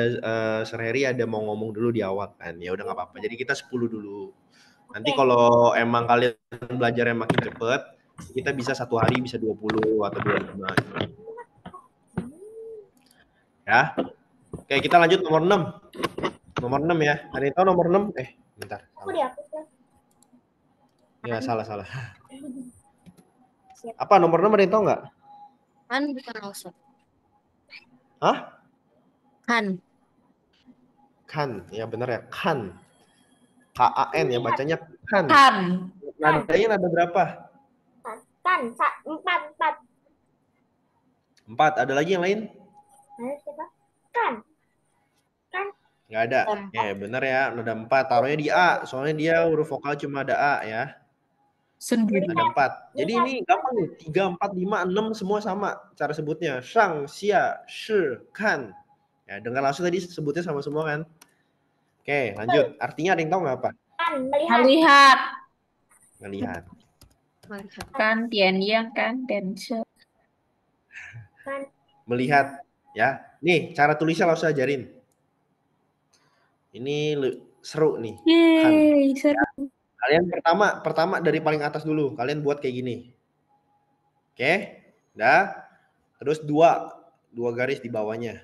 Serheri ada mau ngomong dulu di awal kan. Ya udah nggak apa-apa. Jadi kita 10 dulu. Nanti kalau emang kalian belajarnya makin cepet, kita bisa satu hari bisa 20 atau 25. Ya. Oke, kita lanjut nomor 6. Nomor 6 ya. Ada yang tahu nomor 6? Bentar. Aku dihapus kan? Ya, salah. Apa nomor 6 ada yang tahu nggak? Kan bukan Ustaz. Hah? Kan. Kan, ya benar ya. Kan. K-A-N ya, bacanya kan. Kan. Nadanya ada berapa? Kan, 4. 4. Ada lagi yang lain? Ada siapa? Kan. Nggak ada. Ya, benar ya. Nada 4. Taruhnya di A. Soalnya dia huruf vokal cuma ada A ya. Sendiri. Ada 4. Jadi ini gampang nih. 3, 4, 5, 6 semua sama cara sebutnya. Shang, xia, shi, kan. Ya, dengar langsung tadi sebutnya sama semua kan? Oke, lanjut. Artinya ada yang tahu nggak apa? Kan, melihat. Melihat. Ngelihat. Kan, tian kan, dan Kan. Melihat. Ya. Nih, cara tulisnya langsung ajarin. Ini seru nih. Kan. Yeay, seru. Ya. Kalian pertama dari paling atas dulu. Kalian buat kayak gini. Oke? Udah. Terus dua garis di bawahnya.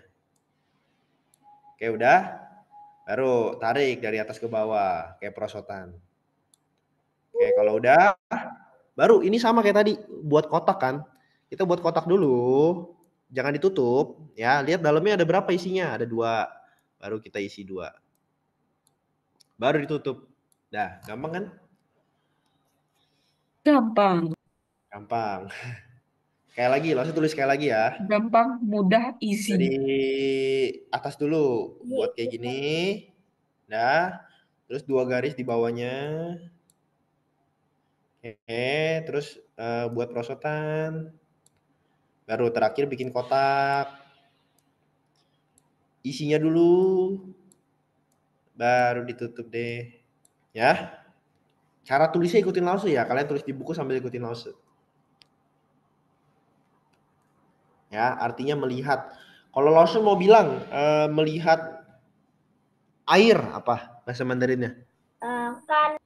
Oke, udah. Baru tarik dari atas ke bawah kayak perosotan. Oke, kalau udah baru ini sama kayak tadi, buat kotak kan. Kita buat kotak dulu. Jangan ditutup, ya. Lihat dalamnya ada berapa isinya? Ada 2. Baru kita isi 2. Baru ditutup. Dah, gampang kan? Gampang. Sekali lagi, langsung tulis sekali lagi ya. Gampang, mudah, easy. Dari atas dulu, buat kayak gini. Nah, terus 2 garis di bawahnya. Oke, terus buat perosotan. Baru terakhir bikin kotak. isinya dulu, baru ditutup deh. Ya. Cara tulisnya ikutin Lause ya. Kalian tulis di buku sambil ikutin Lause. Ya, artinya melihat. Kalau Lause mau bilang melihat air apa bahasa Mandarinnya? Kan.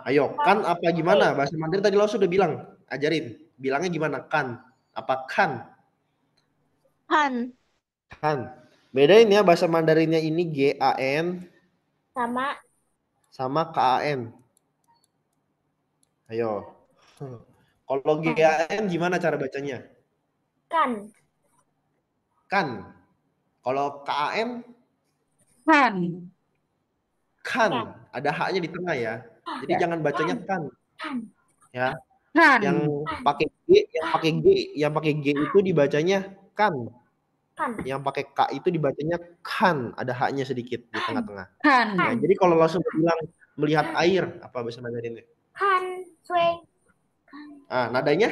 Ayo, kan apa gimana? Bahasa Mandarin tadi Lause udah bilang, ajarin. Bilangnya gimana? Kan. Apa kan? Kan. Kan. Bedain ya bahasa Mandarinnya ini GAN Sama KAN. Ayo. Kalau GAN gimana cara bacanya? kan. Kan. Kalau KAN Kan. kan. Ada haknya di tengah ya. Jadi Ya. jangan bacanya kan. Kan. Ya. Kan. Yang pakai G itu dibacanya kan. Kan. Yang pakai K itu dibacanya kan. Ada haknya sedikit di tengah-tengah. Kan. Ya, jadi kalau langsung bilang melihat air, apa bahasa Mandarinnya? Kan. Sui. Nadanya?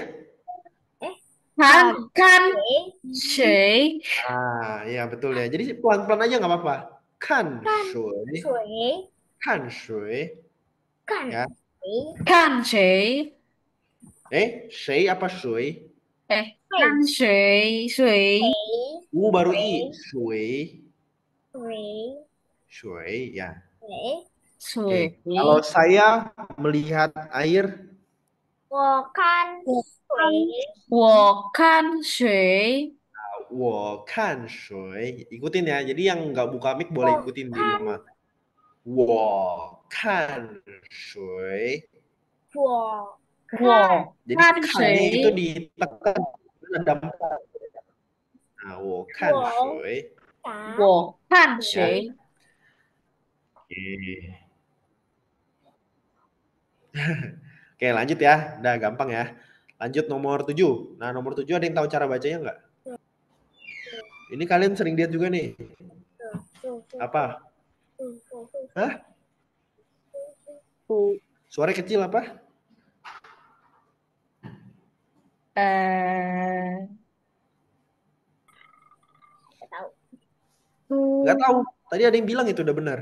Kan. Kan. Sui. Shui. Ya betul ya. Jadi pelan-pelan aja nggak apa-apa. Kan shui, Sui. kan shui. Kan. Ya. Sui. Kan shui. Shui apa shui? Kan shui. Shui. Baru i. Shui. Sui. Shui ya. Sui. Shui. Kalau saya melihat air, 我看水， Wo kan shui. 我看水. Ikutin ya. Jadi yang nggak buka mic boleh ikutin di rumah. 我看水. 我 Wo Jadi kan kan-nya itu shui. ditekan. Ada empat. Nah, 我看水. 打 Wo kan shui. Oke, lanjut ya. Udah gampang ya. Lanjut nomor 7. Nah, nomor 7 ada yang tahu cara bacanya nggak? Ini kalian sering lihat juga nih. Apa? Hah? Suara kecil apa? Nggak tahu. Tadi ada yang bilang itu udah benar.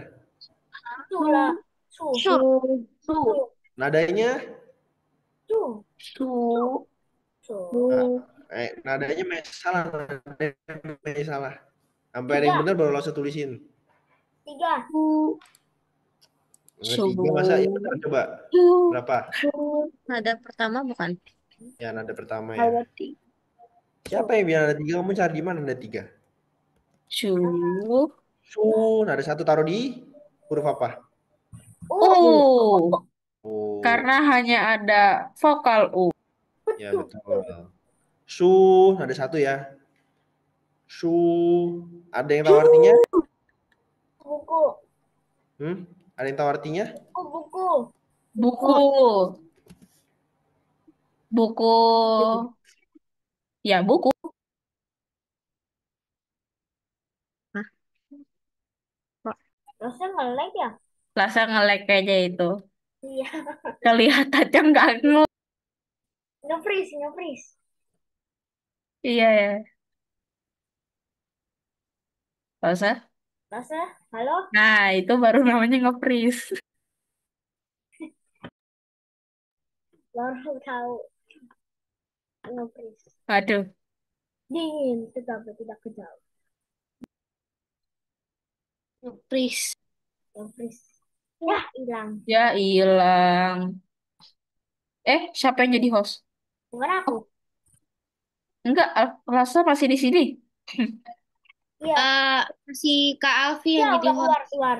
住了，住 Su. Nadanya? 住 Su. 住 Nadanya salah. Nadanya salah. Sampai ada yang benar baru langsung tulisin. 3 Tiga masa ya benar coba. Berapa? Nada pertama bukan? Ya nada pertama ya. Siapa yang bilang ada 3? Kamu cari di mana ada 3? Su. Nada 1 taruh di huruf apa? Oh. Oh. Karena hanya ada vokal U. Ya betul. Nada 1 ya. Ada yang tahu artinya? buku Ada yang tahu artinya? buku Buku. Buku. Ya, buku. rasanya nge-lag ya? Rasa nge-lag kayaknya itu. Iya, Kelihatannya nggak nge-freeze Iya ya. Rasa. rasa halo Nah, itu baru namanya nge-freeze. baru tahu nge-freeze Aduh. dingin tetapi tidak kejam Nge-freeze. nge-freeze ya hilang Ya, hilang. Siapa yang jadi host? bukan aku Enggak, Rasa masih di sini. iya Si Kak Alfi ya yang jadi udah host. keluar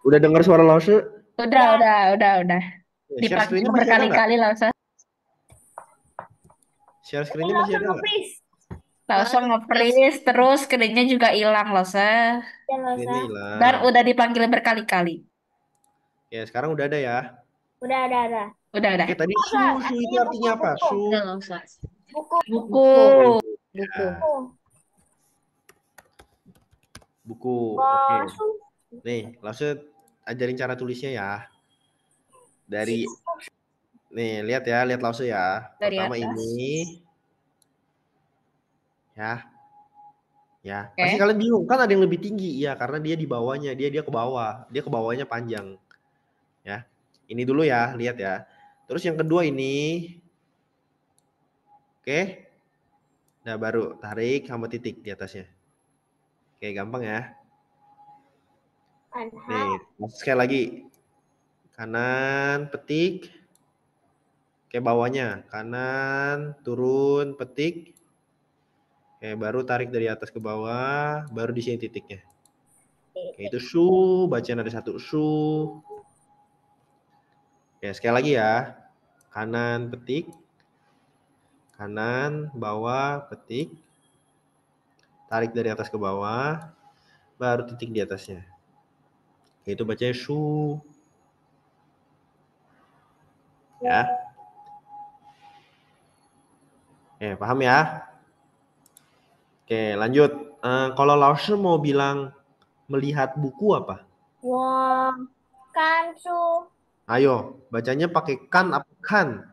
Udah dengar suara Lause? Udah. Share Dipanggil screen-nya masih ada nggak? berkali-kali Rasa. Share screen-nya masih ada nggak? nge-freeze Langsung nge-freeze, terus screen-nya juga hilang Rasa. ya nggak usah Screen-nya hilang. Dan udah dipanggil berkali-kali. Ya sekarang udah ada ya. udah Udah. Oke tadi su itu artinya apa? Su. Udah nggak usah. buku Buku. Buku. Oke. Su Nih, langsung ajarin cara tulisnya ya. Dari nih, lihat Lause ya. Dari Pertama atas. ini. Ya. Ya, Oke. pasti kalian bingung kan ada yang lebih tinggi ya karena dia di bawahnya, dia ke bawah, dia ke bawahnya panjang. Ya, ini dulu ya, lihat ya. Terus yang kedua ini, oke, nah baru tarik sama titik di atasnya. Oke, gampang ya. Anha. Nih, sekali lagi, kanan petik, ke bawahnya, kanan turun petik, oke, baru tarik dari atas ke bawah, baru di sini titiknya. Oke, itu shu, bacaan ada satu shu. Oke, sekali lagi ya. Kanan petik, kanan bawah petik, tarik dari atas ke bawah, baru titik di atasnya. Oke, itu bacanya shu. Ya. Oke, paham ya? Oke, lanjut. Kalau Laoshi mau bilang melihat buku apa? Wong. Kansu. Ayo, bacanya pakai kan apa kan?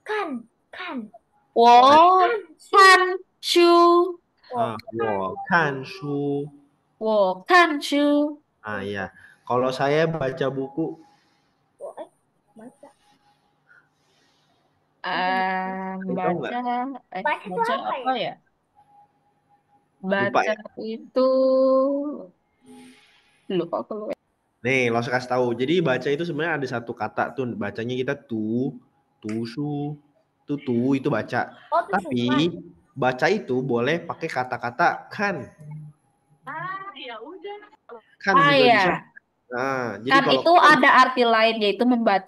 Kan. Kan. Wo Kansu. kan shu. Wo kan shu. Wo kan shu. Ya. Kalau saya baca buku, Baca. tahu nggak? Baca itu baca apa apa ya? ya? Lupa Baca ya? itu lupa kalau Nih, lo kasih tahu. Jadi baca itu sebenarnya ada satu kata tuh, bacanya kita tusu, tu itu baca. Oh, itu Tapi sukan. baca itu boleh pakai kata-kata kan. ya udah. Kan juga bisa. Ya. Nah, jadi Kan kalau itu ada arti lain yaitu membaca.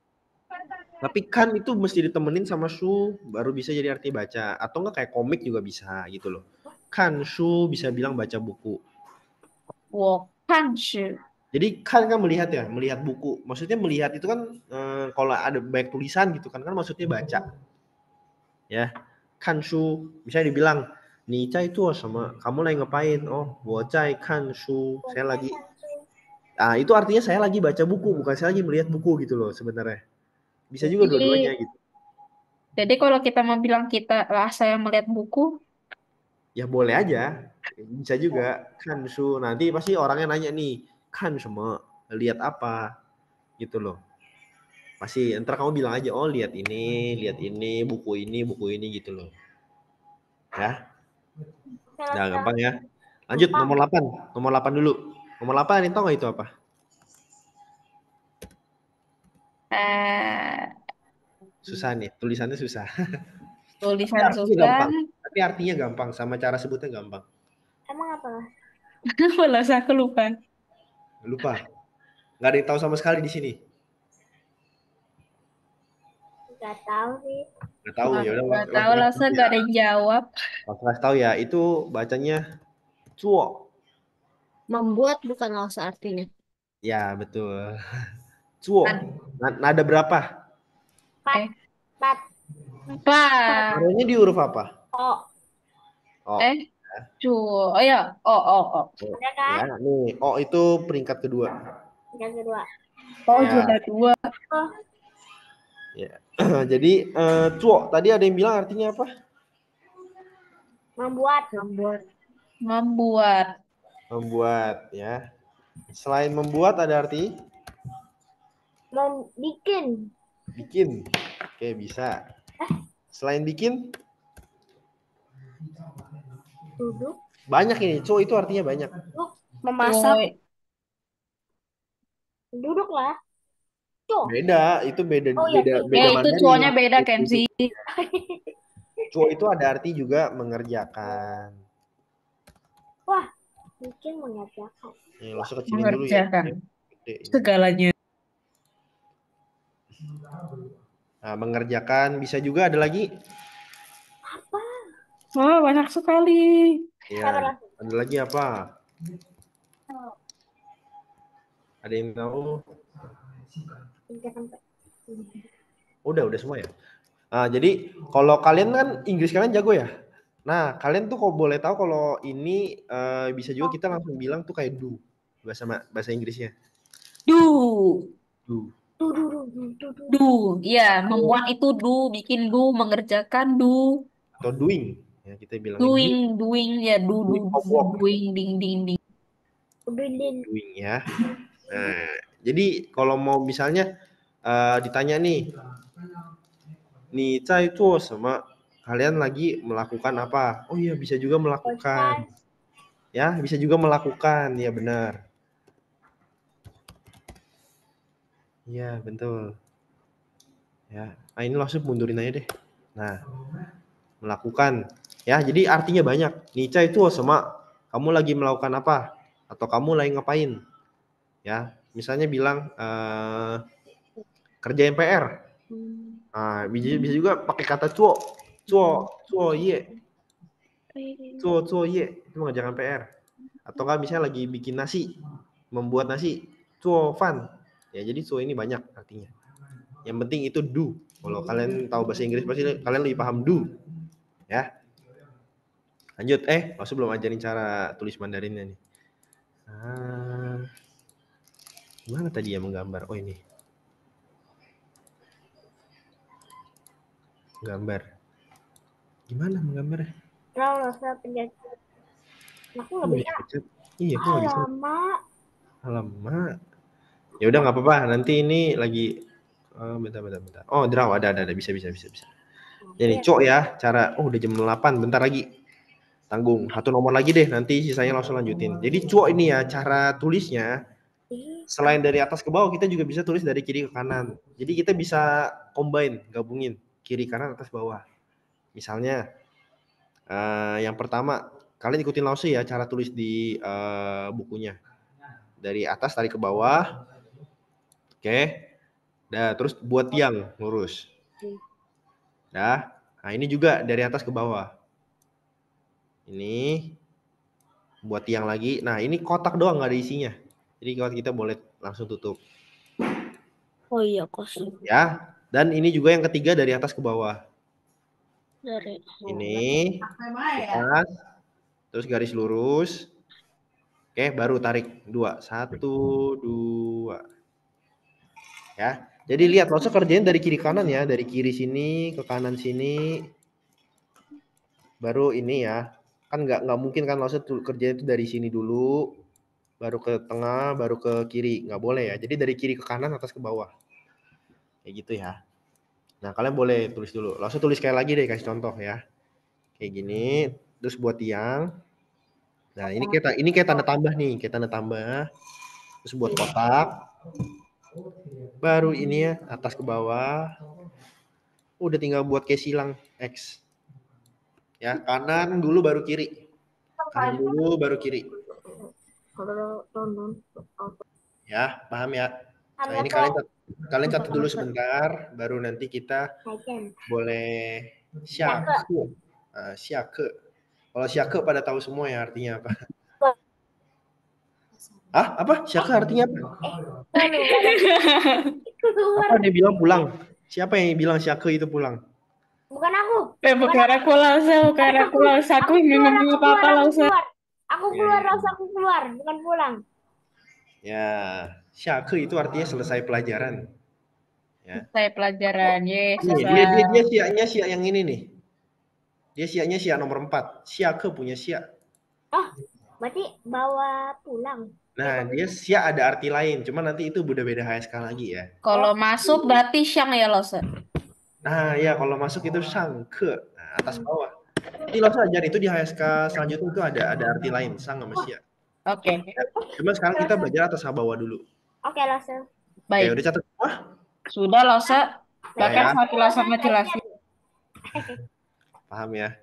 tapi kan itu mesti ditemenin sama su baru bisa jadi arti baca atau enggak kayak komik juga bisa gitu loh. Kan su bisa bilang baca buku. Wo kan shu. Jadi kan melihat ya, melihat buku. Maksudnya melihat itu kan kalau ada baik tulisan gitu kan maksudnya baca. Ya. Kan su misalnya dibilang Nica itu sama kamu lagi ngapain? Oh, wojai kan su. Saya lagi itu artinya saya lagi baca buku, bukan saya lagi melihat buku gitu loh sebenarnya. Bisa juga dua-duanya Jadi, gitu. jadi kalau kita mau bilang saya melihat buku, Ya boleh aja. Bisa juga kan su. Nanti pasti orangnya nanya nih, kan semua lihat apa gitu loh. Pasti ntar kamu bilang aja, oh lihat ini, buku ini gitu loh. Ya. Nah, gampang ya. Lanjut nomor 8. Nomor 8 dulu. Nomor 8 ini tau gak itu apa? eh, Susah nih, tulisannya susah. tulisan Artinya susah, gampang. Tapi artinya gampang, sama cara sebutnya gampang. Emang apa? malas aku lupa. Lupa. Nggak ada yang tahu sama sekali di sini. Gak tahu sih. Nggak tahu ya udah. Gak tahu langsung gak ada yang jawab. Langsung tahu ya. Itu bacanya cuo. Membuat bukan laos artinya. Ya betul. Cuo. Nada berapa? Eh, Empat. Pak. Naruhnya di huruf apa? Oh. O. Cu. Oh ya, oh. Ada kan? Ya, nih. O itu peringkat kedua. Yang kedua. Oh, Ya. juara 2. Oh. Ya. Jadi cuo tadi ada yang bilang artinya apa? Membuat. Membuat. Ya. Selain membuat ada arti Bikin. bikin. Oke, bisa. Selain bikin Duduk. banyak ini. Cuo itu artinya banyak. Memasak. Duduk lah. Beda, itu beda Oh, ya, beda sih. beda itu Mandarin. cuanya beda, Kenzi. Cuo itu ada arti juga mengerjakan. Wah, bikin mengerjakan. Nih, langsung kecilin dulu ya. Mengerjakan Gede ini. segalanya. Nah, mengerjakan bisa juga ada lagi. Apa? Wah, banyak sekali. Ya, ada lagi apa? Ada yang tahu? Udah semua ya. Nah, jadi kalau kalian kan Inggris kalian jago ya. Nah, kalian tuh kok boleh tahu kalau ini bisa juga kita langsung bilang tuh kayak do bahasa Inggrisnya. Do. Do. Do. Ya, membuat itu do, bikin do, mengerjakan do. Atau doing Ya, kita bilangnya Doing ya, doing homework. ding ding ding. Doing ya. Nah, jadi kalau mau misalnya ditanya nih, ni zai zuo sema? Kalian lagi melakukan apa? Oh iya, bisa juga melakukan. Ya, bisa juga melakukan. Ya, benar. Iya, betul. Ya, nah ini langsung mundurin aja deh. Nah, melakukan. Ya, jadi artinya banyak. Ni zai zuo sema? Kamu lagi melakukan apa? Atau kamu lagi ngapain? Ya, misalnya bilang kerjain PR. Nah, bisa juga pakai kata cuo, cuo ye, cuo ye, itu mengerjakan PR. Atau enggak misalnya lagi bikin nasi, membuat nasi, cuo fan. Ya, jadi cuo ini banyak artinya. Yang penting itu do. Kalau kalian tahu bahasa Inggris pasti kalian lebih paham do. Ya. Lanjut, maksud belum ajarin cara tulis Mandarinnya nih. Gimana tadi ya menggambar? Oh, ini. Gambar. Gimana menggambarnya? Langsung pencet. Aku nggak bisa. Iya, aku nggak bisa. Alamak. Alamak. Ya udah nggak apa-apa. Nanti ini lagi bentar. Oh, draw ada bisa. Jadi cok ya, cara udah jam 8, bentar lagi. Tanggung, satu nomor lagi deh, nanti sisanya langsung lanjutin. Jadi cok ini ya, cara tulisnya selain dari atas ke bawah, kita juga bisa tulis dari kiri ke kanan. Jadi kita bisa combine, gabungin kiri kanan atas bawah. Misalnya yang pertama, kalian ikutin Lause ya cara tulis di bukunya. Dari atas tarik ke bawah. Oke. Nah, terus buat tiang lurus. Nah, ini juga dari atas ke bawah. Ini buat tiang lagi. Nah, ini kotak doang nggak ada isinya. Jadi kalau kita boleh langsung tutup. Oh iya, kosong. Ya. Dan ini juga yang ketiga dari atas ke bawah. Dari Ini atas, terus garis lurus. Oke, baru tarik 2. 1, 2. Ya. Jadi lihat, langsung kerjain dari kiri kanan ya, dari kiri sini ke kanan sini. Baru ini ya. Kan nggak mungkin kan langsung kerjain itu dari sini dulu, baru ke tengah, baru ke kiri. Nggak boleh ya. Jadi dari kiri ke kanan, atas ke bawah. Kayak gitu ya. Nah, kalian boleh tulis dulu. Langsung tulis sekali lagi deh, kasih contoh ya. Kayak gini, terus buat tiang. Nah, ini kayak tanda tambah nih, kayak tanda tambah. Terus buat kotak. Baru ini ya, atas ke bawah. Udah tinggal buat kayak silang X. Ya, kanan dulu baru kiri. Kanan dulu baru kiri. Ya, paham ya? Nah, ini kalian catat dulu sebentar, baru nanti kita boleh syaku. Syaku. Kalau syaku pada tahu semua ya artinya apa? Apa? Syaku artinya apa? Apa dia bilang pulang? Siapa yang bilang syaku itu pulang? Bukan aku. Bukan aku Lause. Aku nggak ngomong apa-apa Lause. Aku keluar, bukan pulang. Ya, syaku itu artinya selesai pelajaran. Ya. Saya pelajaran, yes. Nih, dia siak yang ini nih. Dia siaknya siak nomor 4. Syaku punya siak. Oh, berarti bawa pulang. Nah, dia siak ada arti lain. Cuma nanti itu udah beda HSK lagi ya. Kalau masuk berarti Syang ya Lause. Nah, ya kalau masuk itu sangke. Nah, atas bawah. Nanti lo ajar itu di HSK selanjutnya itu ada arti lain, sang sama siak. Oke. Cuma sekarang kita belajar atas sama bawah dulu. Oke, Lause. Baik. Udah catat semua? Sudah Lause. Bahkan Ya. sama jelasnya. Paham ya?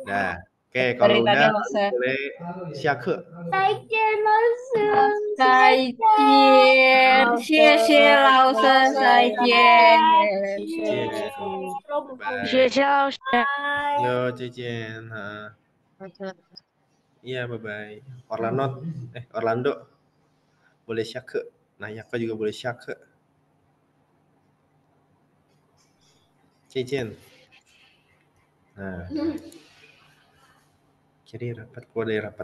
Nah, oke, kalau udah boleh siake. Zaijian, Lause. Zaijian. Xie Lause. Zaijian. Yo, Cincin. Iya, bye-bye. Orlando. Boleh siake. Nah, Yaka juga boleh siake. Cincin. Nah. Kiri rapat, kode rapat.